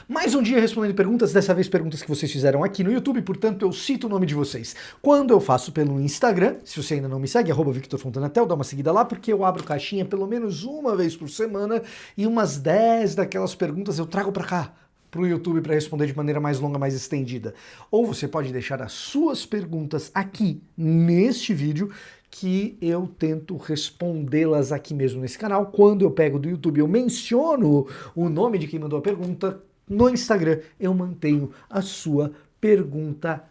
Mais um dia respondendo perguntas, dessa vez perguntas que vocês fizeram aqui no YouTube, portanto eu cito o nome de vocês. Quando eu faço pelo Instagram, se você ainda não me segue, @VictorFontanatel, dá uma seguida lá, porque eu abro caixinha pelo menos uma vez por semana e umas 10 daquelas perguntas eu trago pra cá, pro YouTube, para responder de maneira mais longa, mais estendida. Ou você pode deixar as suas perguntas aqui neste vídeo, que eu tento respondê-las aqui mesmo nesse canal. Quando eu pego do YouTube, eu menciono o nome de quem mandou a pergunta. No Instagram, eu mantenho a sua pergunta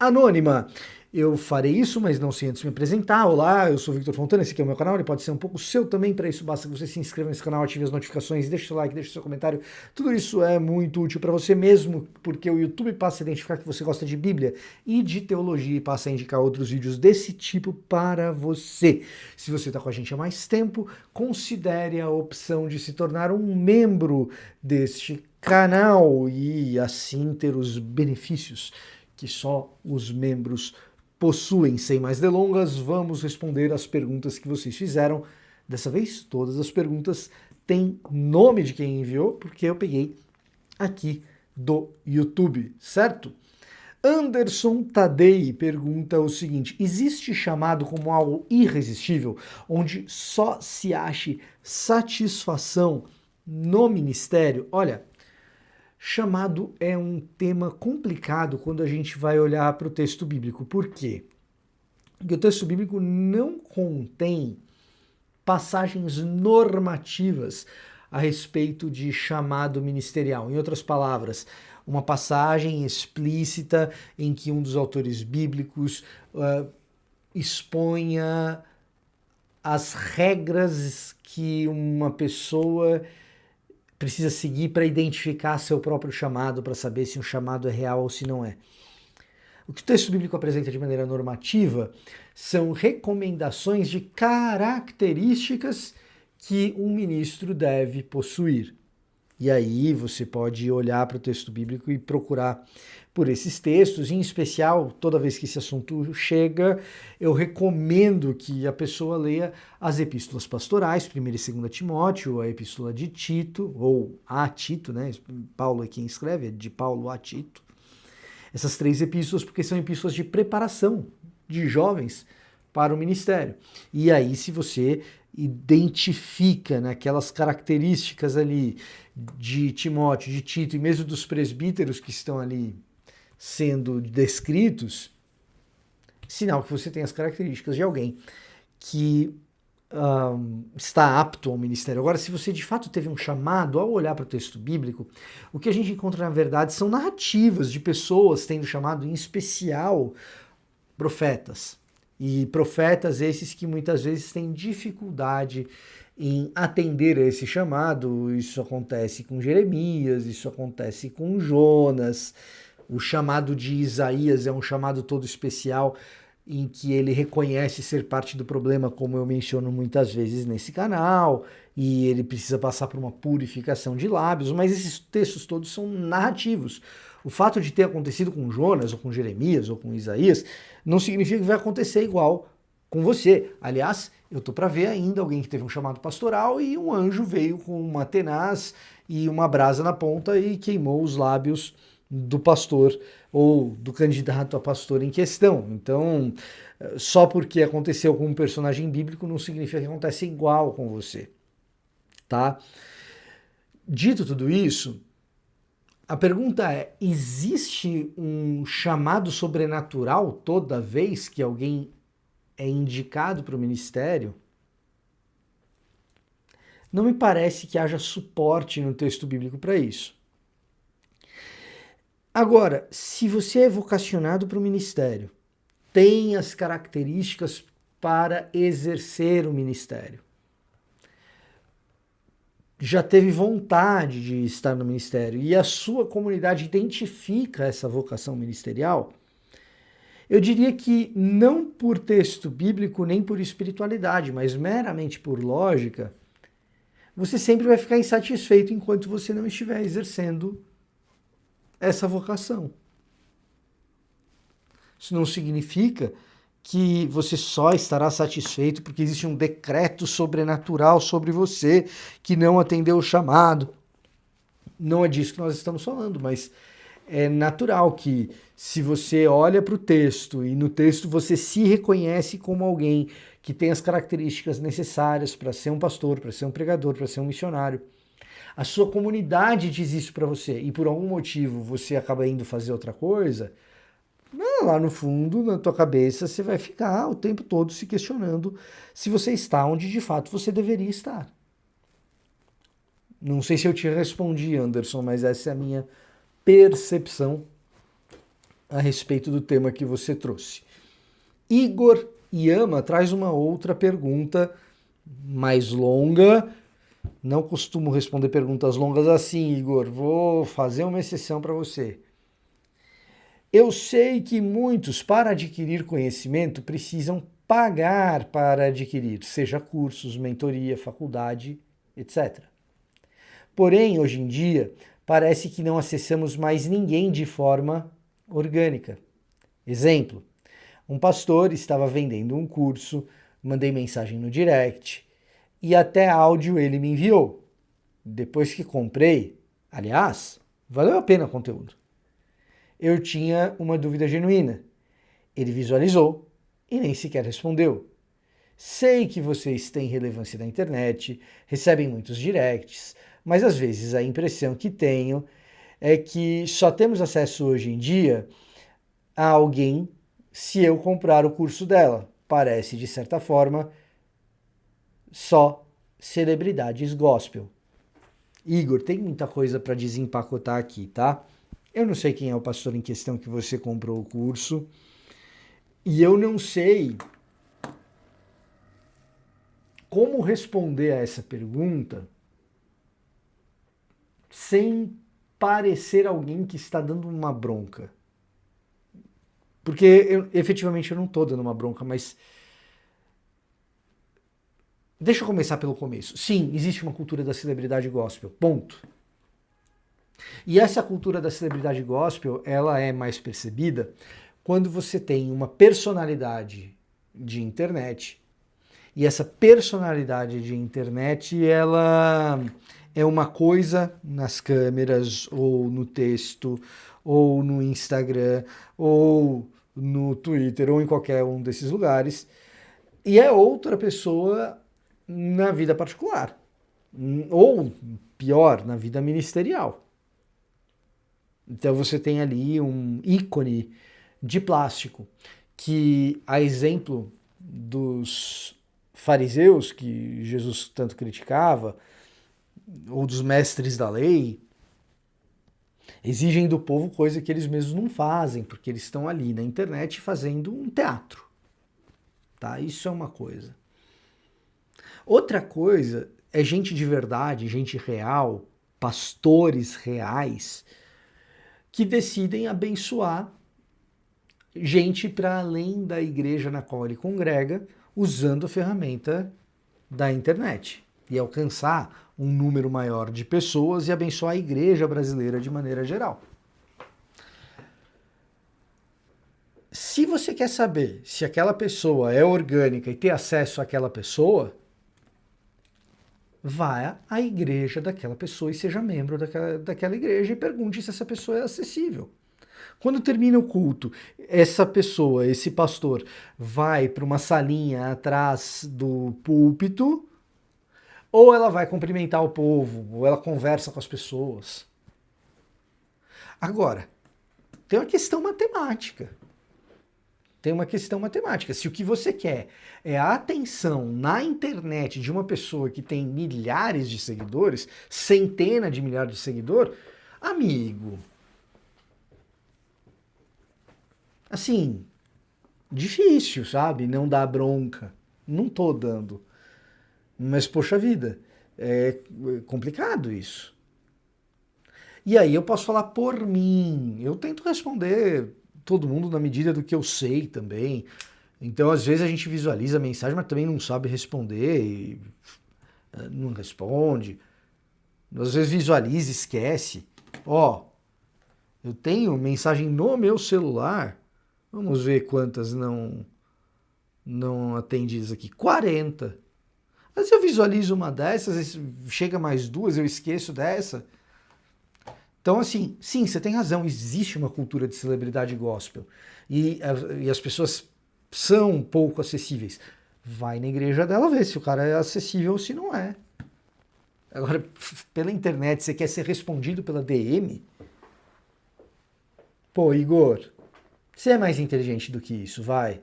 anônima. Eu farei isso, mas não sem antes me apresentar. Olá, eu sou o Victor Fontana, esse aqui é o meu canal, ele pode ser um pouco seu também. Para isso basta que você se inscreva nesse canal, ative as notificações, deixe seu like, deixe seu comentário. Tudo isso é muito útil para você mesmo, porque o YouTube passa a identificar que você gosta de Bíblia e de teologia e passa a indicar outros vídeos desse tipo para você. Se você está com a gente há mais tempo, considere a opção de se tornar um membro deste canal e assim ter os benefícios que só os membros possuem. Sem mais delongas, vamos responder as perguntas que vocês fizeram. Dessa vez, todas as perguntas têm nome de quem enviou, porque eu peguei aqui do YouTube, certo? Anderson Tadei pergunta o seguinte: existe chamado como algo irresistível, onde só se ache satisfação no ministério? Olha, chamado é um tema complicado quando a gente vai olhar para o texto bíblico. Por quê? Porque o texto bíblico não contém passagens normativas a respeito de chamado ministerial. Em outras palavras, uma passagem explícita em que um dos autores bíblicos exponha as regras que uma pessoa precisa seguir para identificar seu próprio chamado, para saber se um chamado é real ou se não é. O que o texto bíblico apresenta de maneira normativa são recomendações de características que um ministro deve possuir. E aí você pode olhar para o texto bíblico e procurar por esses textos, em especial, toda vez que esse assunto chega, eu recomendo que a pessoa leia as epístolas pastorais, 1ª e 2ª Timóteo, a epístola de Tito, ou a Tito, né? Paulo é quem escreve, é de Paulo a Tito. Essas 3 epístolas, porque são epístolas de preparação de jovens para o ministério. E aí, se você identifica naquelas características ali de Timóteo, de Tito e mesmo dos presbíteros que estão ali sendo descritos, sinal que você tem as características de alguém que está apto ao ministério. Agora, se você de fato teve um chamado, ao olhar para o texto bíblico, o que a gente encontra na verdade são narrativas de pessoas tendo chamado, em especial profetas. E profetas esses que muitas vezes têm dificuldade em atender a esse chamado. Isso acontece com Jeremias, isso acontece com Jonas. O chamado de Isaías é um chamado todo especial em que ele reconhece ser parte do problema, como eu menciono muitas vezes nesse canal, e ele precisa passar por uma purificação de lábios, mas esses textos todos são narrativos. O fato de ter acontecido com Jonas, ou com Jeremias, ou com Isaías, não significa que vai acontecer igual com você. Aliás, eu tô para ver ainda alguém que teve um chamado pastoral e um anjo veio com uma tenaz e uma brasa na ponta e queimou os lábios do pastor ou do candidato a pastor em questão. Então, só porque aconteceu com um personagem bíblico não significa que acontece igual com você, tá? Dito tudo isso, a pergunta é: existe um chamado sobrenatural toda vez que alguém é indicado para o ministério? Não me parece que haja suporte no texto bíblico para isso. Agora, se você é vocacionado para o ministério, tem as características para exercer o ministério, já teve vontade de estar no ministério e a sua comunidade identifica essa vocação ministerial, eu diria que não por texto bíblico nem por espiritualidade, mas meramente por lógica, você sempre vai ficar insatisfeito enquanto você não estiver exercendo essa vocação. Isso não significa que você só estará satisfeito porque existe um decreto sobrenatural sobre você que não atendeu o chamado. Não é disso que nós estamos falando, mas é natural que se você olha para o texto e no texto você se reconhece como alguém que tem as características necessárias para ser um pastor, para ser um pregador, para ser um missionário, a sua comunidade diz isso para você e por algum motivo você acaba indo fazer outra coisa, lá no fundo, na tua cabeça, você vai ficar o tempo todo se questionando se você está onde de fato você deveria estar. Não sei se eu te respondi, Anderson, mas essa é a minha percepção a respeito do tema que você trouxe. Igor Yama traz uma outra pergunta mais longa. Não costumo responder perguntas longas assim, Igor. Vou fazer uma exceção para você. Eu sei que muitos, para adquirir conhecimento, precisam pagar para adquirir, seja cursos, mentoria, faculdade, etc. Porém, hoje em dia, parece que não acessamos mais ninguém de forma orgânica. Exemplo, um pastor estava vendendo um curso, mandei mensagem no direct e até áudio ele me enviou. Depois que comprei, aliás, valeu a pena o conteúdo. Eu tinha uma dúvida genuína. Ele visualizou e nem sequer respondeu. Sei que vocês têm relevância na internet, recebem muitos directs, mas às vezes a impressão que tenho é que só temos acesso hoje em dia a alguém se eu comprar o curso dela. Parece, de certa forma, só celebridades gospel. Igor, tem muita coisa para desempacotar aqui, tá? Eu não sei quem é o pastor em questão que você comprou o curso. E eu não sei como responder a essa pergunta sem parecer alguém que está dando uma bronca. Porque efetivamente eu não estou dando uma bronca, mas deixa eu começar pelo começo. Sim, existe uma cultura da celebridade gospel, ponto. E essa cultura da celebridade gospel, ela é mais percebida quando você tem uma personalidade de internet. E essa personalidade de internet, ela é uma coisa nas câmeras, ou no texto, ou no Instagram, ou no Twitter, ou em qualquer um desses lugares, e é outra pessoa na vida particular, ou pior, na vida ministerial. Então você tem ali um ícone de plástico, que, a exemplo dos fariseus, que Jesus tanto criticava, ou dos mestres da lei, exigem do povo coisa que eles mesmos não fazem, porque eles estão ali na internet fazendo um teatro. Tá? Isso é uma coisa. Outra coisa é gente de verdade, gente real, pastores reais, que decidem abençoar gente para além da igreja na qual ele congrega, usando a ferramenta da internet e alcançar um número maior de pessoas e abençoar a igreja brasileira de maneira geral. Se você quer saber se aquela pessoa é orgânica e ter acesso àquela pessoa, vá à igreja daquela pessoa e seja membro daquela igreja e pergunte se essa pessoa é acessível. Quando termina o culto, essa pessoa, esse pastor, vai para uma salinha atrás do púlpito, ou ela vai cumprimentar o povo, ou ela conversa com as pessoas. Agora, tem uma questão matemática. Se o que você quer é a atenção na internet de uma pessoa que tem milhares de seguidores, centenas de milhares de seguidores, amigo, assim, difícil, sabe? Não dar bronca. Não tô dando. Mas, poxa vida, é complicado isso. E aí eu posso falar por mim. Eu tento responder todo mundo na medida do que eu sei também. Então, às vezes a gente visualiza a mensagem, mas também não sabe responder e não responde. Às vezes visualiza e esquece. Ó, eu tenho mensagem no meu celular. Vamos ver quantas não atendidas aqui. 40. Mas eu visualizo uma dessas, chega mais duas, eu esqueço dessa. Então, assim, sim, você tem razão, existe uma cultura de celebridade gospel. E as pessoas são um pouco acessíveis. Vai na igreja dela ver se o cara é acessível ou se não é. Agora, pela internet, você quer ser respondido pela DM? Pô, Igor, você é mais inteligente do que isso, vai.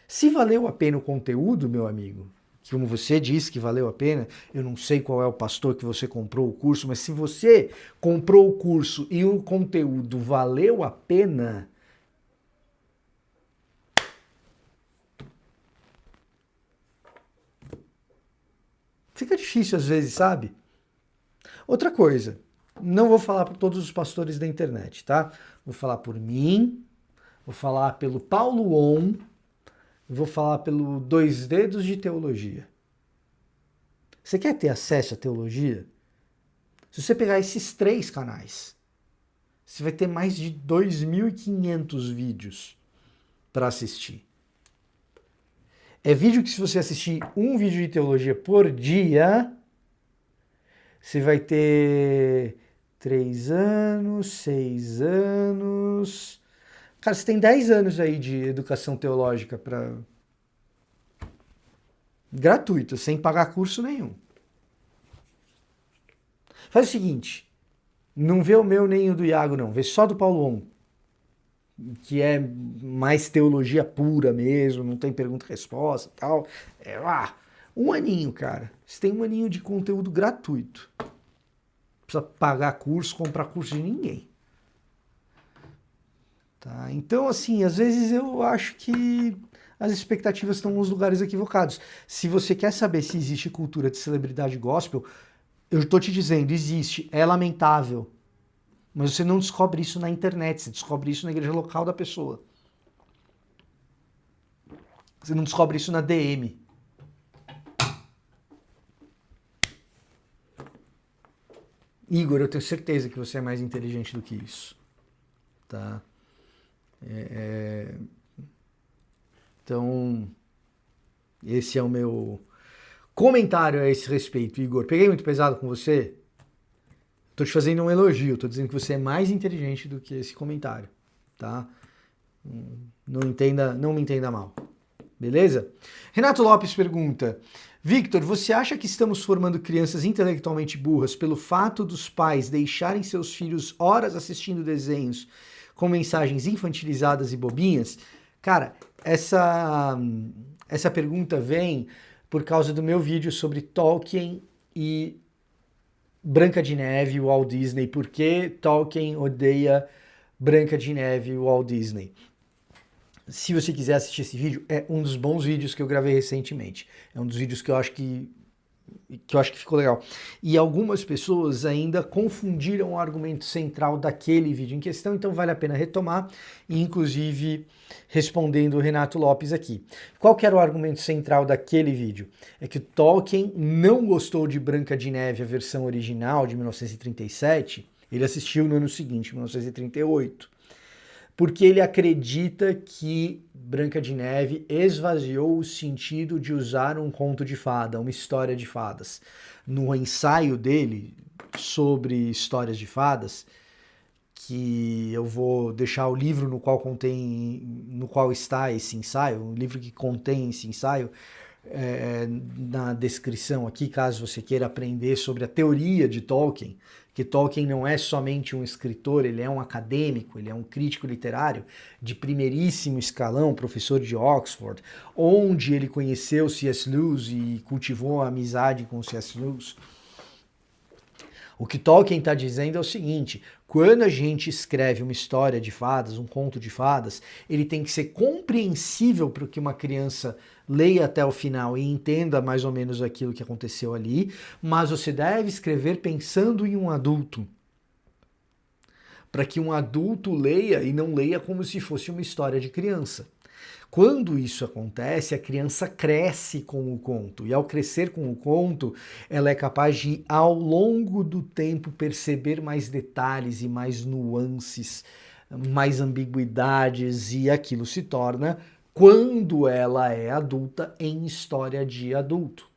Se valeu a pena o conteúdo, meu amigo, como você disse que valeu a pena, eu não sei qual é o pastor que você comprou o curso, mas se você comprou o curso e o conteúdo valeu a pena, fica difícil às vezes, sabe? Outra coisa, não vou falar para todos os pastores da internet, tá? Vou falar por mim, vou falar pelo Paulo On, vou falar pelo Dois Dedos de Teologia. Você quer ter acesso à teologia? Se você pegar esses 3 canais, você vai ter mais de 2.500 vídeos para assistir. É vídeo que, se você assistir um vídeo de teologia por dia, você vai ter 3 anos, 6 anos. Cara, você tem 10 anos aí de educação teológica para gratuito, sem pagar curso nenhum. Faz o seguinte, não vê o meu nem o do Iago, não. Vê só do Paulo On, que é mais teologia pura mesmo, não tem pergunta e resposta e tal. É lá, um aninho, cara. Você tem um aninho de conteúdo gratuito. Não precisa pagar curso, comprar curso de ninguém. Tá? Então, assim, às vezes eu acho que as expectativas estão nos lugares equivocados. Se você quer saber se existe cultura de celebridade gospel, eu estou te dizendo, existe. É lamentável. Mas você não descobre isso na internet, você descobre isso na igreja local da pessoa. Você não descobre isso na DM. Igor, eu tenho certeza que você é mais inteligente do que isso. Tá? Então, esse é o meu comentário a esse respeito, Igor. Peguei muito pesado com você? Tô te fazendo um elogio, tô dizendo que você é mais inteligente do que esse comentário, tá? Não me entenda mal. Beleza? Renato Lopes pergunta: Victor, você acha que estamos formando crianças intelectualmente burras pelo fato dos pais deixarem seus filhos horas assistindo desenhos com mensagens infantilizadas e bobinhas? Cara, essa pergunta vem por causa do meu vídeo sobre Tolkien e Branca de Neve e Walt Disney. Por que Tolkien odeia Branca de Neve e Walt Disney? Se você quiser assistir esse vídeo, é um dos bons vídeos que eu gravei recentemente. É um dos vídeos que eu acho que ficou legal. E algumas pessoas ainda confundiram o argumento central daquele vídeo em questão, então vale a pena retomar, e inclusive respondendo o Renato Lopes aqui. Qual que era o argumento central daquele vídeo? É que o Tolkien não gostou de Branca de Neve, a versão original de 1937, ele assistiu no ano seguinte, 1938. Porque ele acredita que Branca de Neve esvaziou o sentido de usar um conto de fada, uma história de fadas. No ensaio dele sobre histórias de fadas, que eu vou deixar o livro no qual está esse ensaio, um livro que contém esse ensaio, na descrição aqui, caso você queira aprender sobre a teoria de Tolkien, que Tolkien não é somente um escritor, ele é um acadêmico, ele é um crítico literário de primeiríssimo escalão, professor de Oxford, onde ele conheceu C.S. Lewis e cultivou a amizade com C.S. Lewis. O que Tolkien está dizendo é o seguinte: quando a gente escreve uma história de fadas, um conto de fadas, ele tem que ser compreensível para que uma criança leia até o final e entenda mais ou menos aquilo que aconteceu ali, mas você deve escrever pensando em um adulto, para que um adulto leia e não leia como se fosse uma história de criança. Quando isso acontece, a criança cresce com o conto, e ao crescer com o conto, ela é capaz de, ao longo do tempo, perceber mais detalhes e mais nuances, mais ambiguidades, e aquilo se torna, quando ela é adulta, em história de adulto.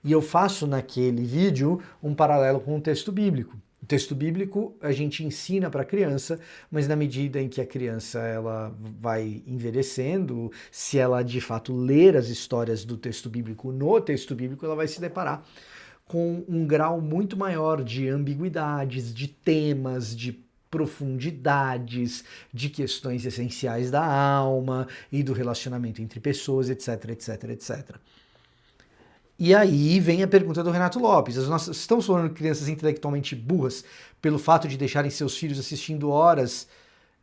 E eu faço naquele vídeo um paralelo com o texto bíblico. O texto bíblico a gente ensina para a criança, mas na medida em que a criança ela vai envelhecendo, se ela de fato ler as histórias do texto bíblico no texto bíblico, ela vai se deparar com um grau muito maior de ambiguidades, de temas, de profundidades, de questões essenciais da alma e do relacionamento entre pessoas, etc, etc, etc. E aí vem a pergunta do Renato Lopes. Estamos falando de crianças intelectualmente burras pelo fato de deixarem seus filhos assistindo horas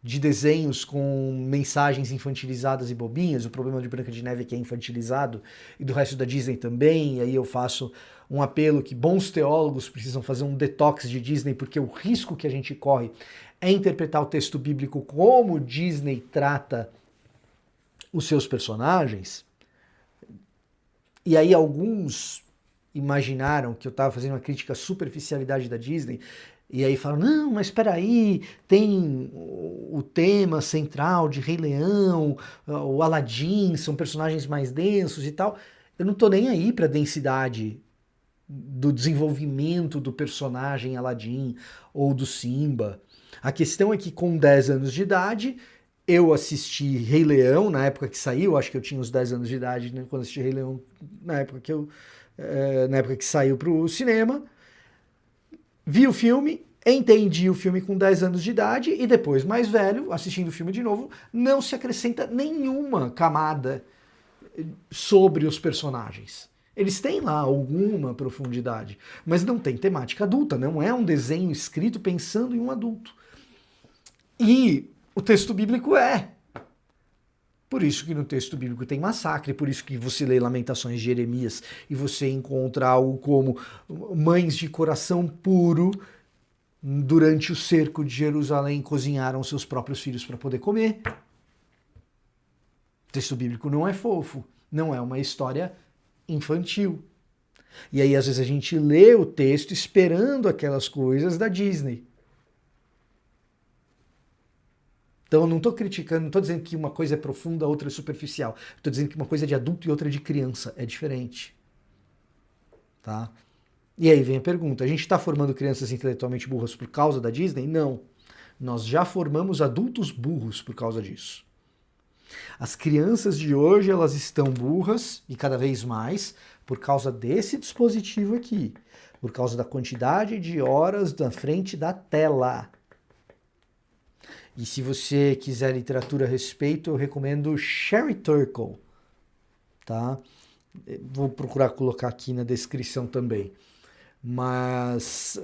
de desenhos com mensagens infantilizadas e bobinhas. O problema de Branca de Neve é que é infantilizado e do resto da Disney também. E aí eu faço um apelo que bons teólogos precisam fazer um detox de Disney, porque o risco que a gente corre é interpretar o texto bíblico como Disney trata os seus personagens. E aí alguns imaginaram que eu estava fazendo uma crítica à superficialidade da Disney, e aí falam, não, mas espera aí, tem o tema central de Rei Leão, o Aladdin, são personagens mais densos e tal. Eu não estou nem aí para a densidade do desenvolvimento do personagem Aladdin ou do Simba. A questão é que com 10 anos de idade, eu assisti Rei Leão na época que saiu, acho que eu tinha uns 10 anos de idade, né, quando assisti Rei Leão, na época que saiu para o cinema. Vi o filme, entendi o filme com 10 anos de idade e depois, mais velho, assistindo o filme de novo, não se acrescenta nenhuma camada sobre os personagens. Eles têm lá alguma profundidade, mas não tem temática adulta, não é um desenho escrito pensando em um adulto. E o texto bíblico é. Por isso que no texto bíblico tem massacre, por isso que você lê Lamentações de Jeremias e você encontra algo como mães de coração puro durante o cerco de Jerusalém cozinharam seus próprios filhos para poder comer. O texto bíblico não é fofo, não é uma história infantil. E aí às vezes a gente lê o texto esperando aquelas coisas da Disney. Então eu não estou criticando, não estou dizendo que uma coisa é profunda, outra é superficial. Estou dizendo que uma coisa é de adulto e outra é de criança. É diferente. Tá? E aí vem a pergunta, a gente está formando crianças intelectualmente burras por causa da Disney? Não. Nós já formamos adultos burros por causa disso. As crianças de hoje, elas estão burras, e cada vez mais, por causa desse dispositivo aqui. Por causa da quantidade de horas na frente da tela. E se você quiser literatura a respeito, eu recomendo Sherry Turkle, tá? Vou procurar colocar aqui na descrição também. Mas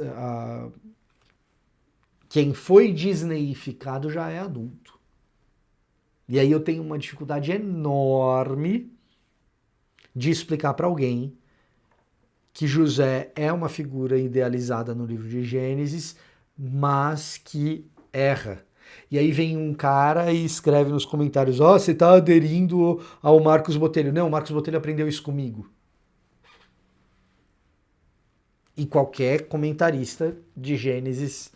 quem foi disneyificado já é adulto. E aí eu tenho uma dificuldade enorme de explicar para alguém que José é uma figura idealizada no livro de Gênesis, mas que erra. E aí vem um cara e escreve nos comentários, você está aderindo ao Marcos Botelho. Não, o Marcos Botelho aprendeu isso comigo. E qualquer comentarista de Gênesis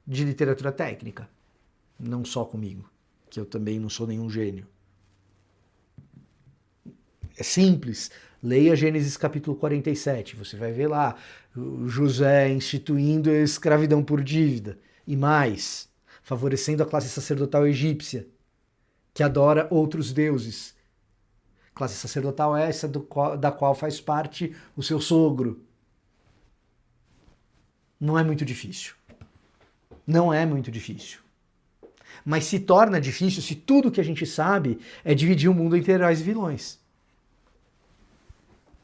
de literatura técnica. Não só comigo, que eu também não sou nenhum gênio. É simples. Leia Gênesis capítulo 47, você vai ver lá José instituindo a escravidão por dívida. E mais, favorecendo a classe sacerdotal egípcia, que adora outros deuses. Classe sacerdotal essa da qual faz parte o seu sogro. Não é muito difícil. Não é muito difícil. Mas se torna difícil se tudo que a gente sabe é dividir o mundo entre heróis e vilões.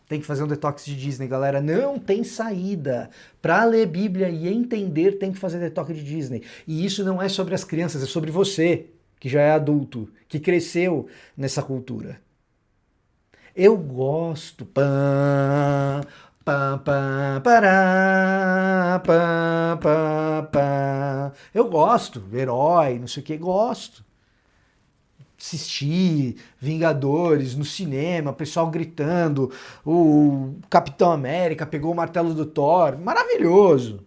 Tem que fazer um detox de Disney, galera. Não tem saída. Para ler Bíblia e entender, tem que fazer detox de Disney. E isso não é sobre as crianças, é sobre você, que já é adulto, que cresceu nessa cultura. Eu gosto. Eu gosto. Herói, não sei o que, gosto. Assistir Vingadores no cinema, pessoal gritando, o Capitão América pegou o martelo do Thor, maravilhoso.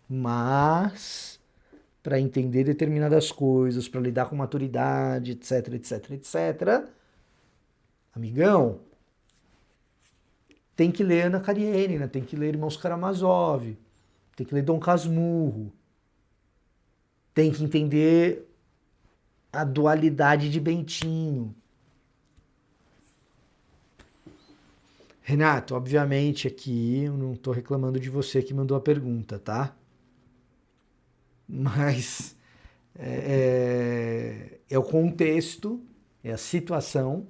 Mas para entender determinadas coisas, para lidar com maturidade, etc, etc, etc, amigão, tem que ler Ana Karenina, tem que ler Irmãos Karamazov, tem que ler Dom Casmurro, tem que entender a dualidade de Bentinho. Renato, obviamente aqui eu não estou reclamando de você que mandou a pergunta, tá? Mas é o contexto, é a situação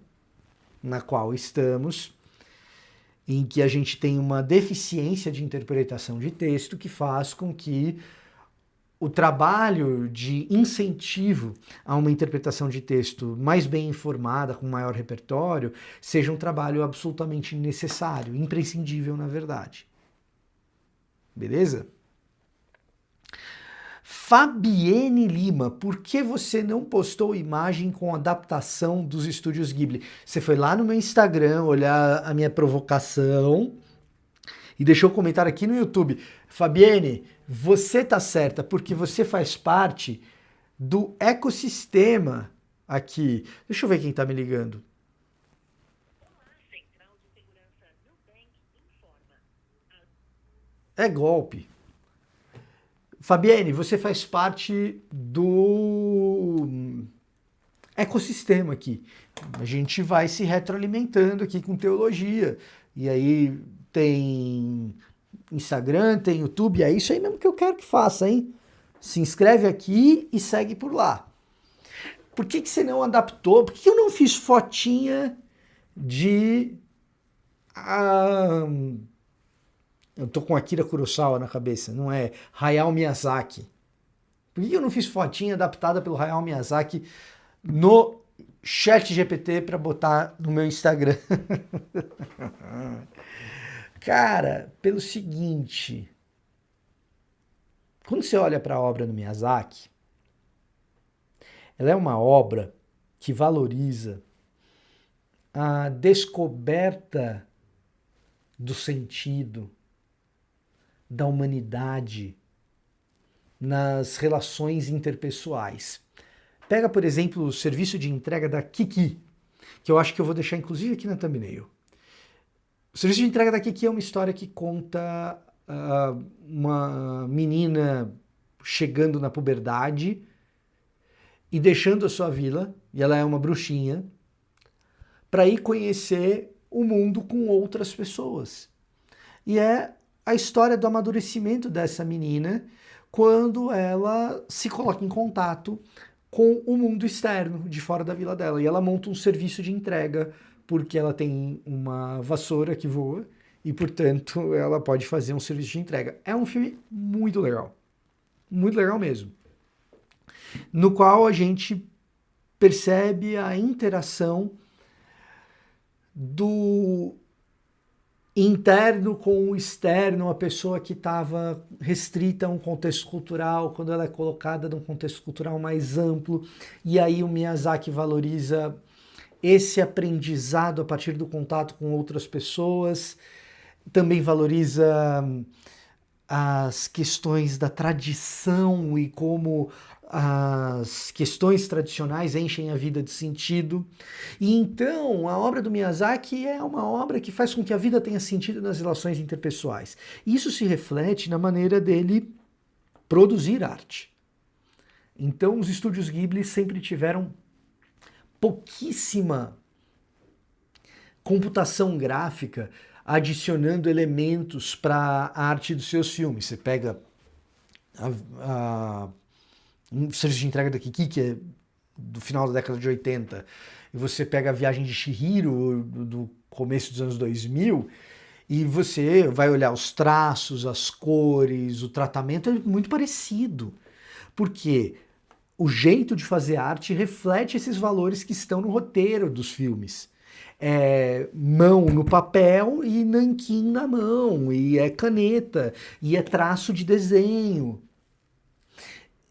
na qual estamos, em que a gente tem uma deficiência de interpretação de texto que faz com que o trabalho de incentivo a uma interpretação de texto mais bem informada, com maior repertório, seja um trabalho absolutamente necessário, imprescindível, na verdade. Beleza? Fabienne Lima, por que você não postou imagem com adaptação dos estúdios Ghibli? Você foi lá no meu Instagram olhar a minha provocação e deixou um comentário aqui no YouTube. Fabienne, você tá certa, porque você faz parte do ecossistema aqui. Deixa eu ver quem tá me ligando. É golpe. Fabienne, você faz parte do ecossistema aqui. A gente vai se retroalimentando aqui com teologia. E aí tem Instagram, tem YouTube, é isso aí mesmo que eu quero que faça, hein? Se inscreve aqui e segue por lá. Por que você não adaptou? Por que eu não fiz fotinha de... eu tô com Akira Kurosawa na cabeça, não é Hayao Miyazaki. Por que eu não fiz fotinha adaptada pelo Hayao Miyazaki no ChatGPT para botar no meu Instagram? Cara, pelo seguinte, quando você olha para a obra do Miyazaki, ela é uma obra que valoriza a descoberta do sentido, da humanidade nas relações interpessoais. Pega, por exemplo, o serviço de entrega da Kiki, que eu acho que eu vou deixar inclusive aqui na thumbnail. O serviço de entrega da Kiki é uma história que conta uma menina chegando na puberdade e deixando a sua vila, e ela é uma bruxinha, para ir conhecer o mundo com outras pessoas. E é a história do amadurecimento dessa menina quando ela se coloca em contato com o mundo externo, de fora da vila dela. E ela monta um serviço de entrega, porque ela tem uma vassoura que voa e, portanto, ela pode fazer um serviço de entrega. É um filme muito legal mesmo, no qual a gente percebe a interação do interno com o externo, a pessoa que estava restrita a um contexto cultural, quando ela é colocada num contexto cultural mais amplo, e aí o Miyazaki valoriza esse aprendizado a partir do contato com outras pessoas, também valoriza as questões da tradição e como as questões tradicionais enchem a vida de sentido. E então a obra do Miyazaki é uma obra que faz com que a vida tenha sentido nas relações interpessoais. Isso se reflete na maneira dele produzir arte. Então os estúdios Ghibli sempre tiveram pouquíssima computação gráfica adicionando elementos para a arte dos seus filmes. Você pega um serviço de entrega da Kiki, que é do final da década de 80, e você pega a Viagem de Chihiro, do começo dos anos 2000, e você vai olhar os traços, as cores, o tratamento, é muito parecido. Por quê? O jeito de fazer arte reflete esses valores que estão no roteiro dos filmes. É mão no papel e nanquim na mão, e é caneta, e é traço de desenho.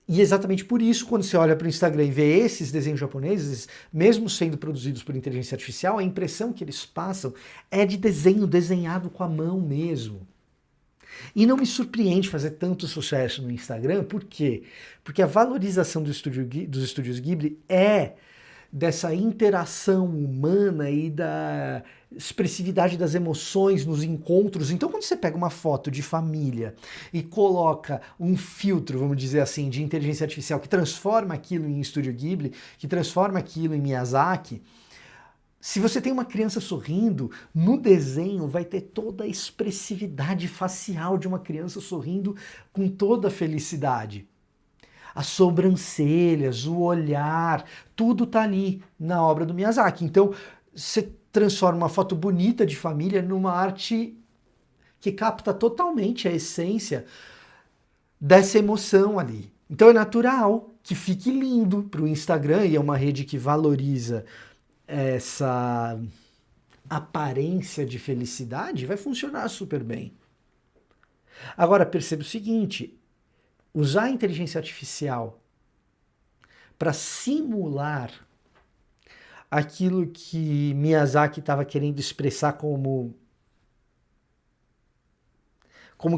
E exatamente por isso, quando você olha para o Instagram e vê esses desenhos japoneses, mesmo sendo produzidos por inteligência artificial, a impressão que eles passam é de desenho desenhado com a mão mesmo. E não me surpreende fazer tanto sucesso no Instagram, por quê? Porque a valorização dos estúdios Ghibli é dessa interação humana e da expressividade das emoções nos encontros. Então, quando você pega uma foto de família e coloca um filtro, vamos dizer assim, de inteligência artificial que transforma aquilo em Estúdio Ghibli, que transforma aquilo em Miyazaki, se você tem uma criança sorrindo, no desenho vai ter toda a expressividade facial de uma criança sorrindo com toda a felicidade. As sobrancelhas, o olhar, tudo tá ali na obra do Miyazaki. Então, você transforma uma foto bonita de família numa arte que capta totalmente a essência dessa emoção ali. Então é natural que fique lindo para o Instagram, e é uma rede que valoriza essa aparência de felicidade, vai funcionar super bem. Agora, perceba o seguinte, usar a inteligência artificial para simular aquilo que Miyazaki estava querendo expressar como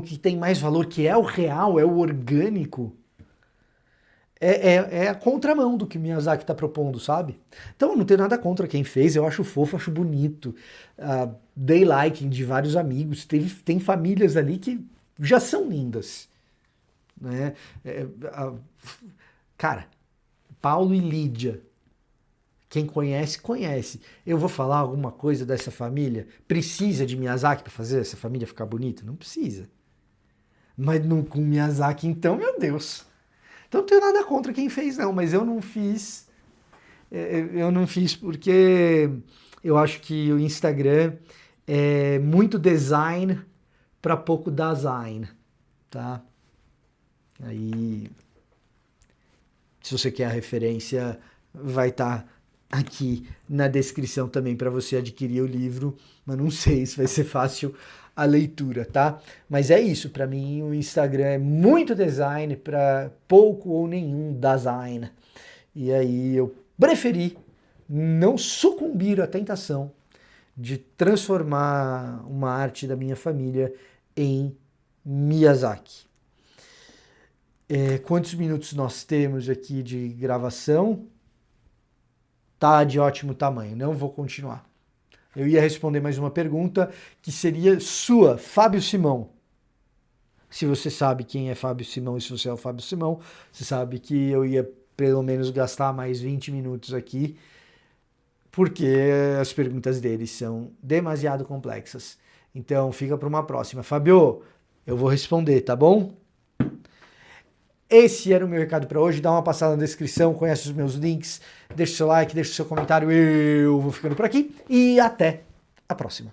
que tem mais valor, que é o real, é o orgânico, é a contramão do que Miyazaki está propondo, sabe? Então eu não tenho nada contra quem fez, eu acho fofo, acho bonito, dei liking de vários amigos, tem famílias ali que já são lindas, né? Cara, Paulo e Lídia, quem conhece, conhece. Eu vou falar alguma coisa dessa família? Precisa de Miyazaki para fazer essa família ficar bonita? Não precisa. Mas com Miyazaki, então, meu Deus. Então não tenho nada contra quem fez, não. Mas eu não fiz. Eu não fiz porque eu acho que o Instagram é muito design para pouco design, tá? Aí, se você quer a referência, vai estar aqui na descrição também para você adquirir o livro, mas não sei se vai ser fácil a leitura, tá? Mas é isso, para mim o Instagram é muito design para pouco ou nenhum design. E aí eu preferi não sucumbir à tentação de transformar uma arte da minha família em Miyazaki. Quantos minutos nós temos aqui de gravação? Tá de ótimo tamanho, não vou continuar. Eu ia responder mais uma pergunta que seria sua, Fábio Simão. Se você sabe quem é Fábio Simão e se você é o Fábio Simão, você sabe que eu ia pelo menos gastar mais 20 minutos aqui, porque as perguntas dele são demasiado complexas. Então fica para uma próxima. Fábio, eu vou responder, tá bom? Esse era o meu recado para hoje. Dá uma passada na descrição, conhece os meus links, deixa o seu like, deixa o seu comentário. Eu vou ficando por aqui e até a próxima.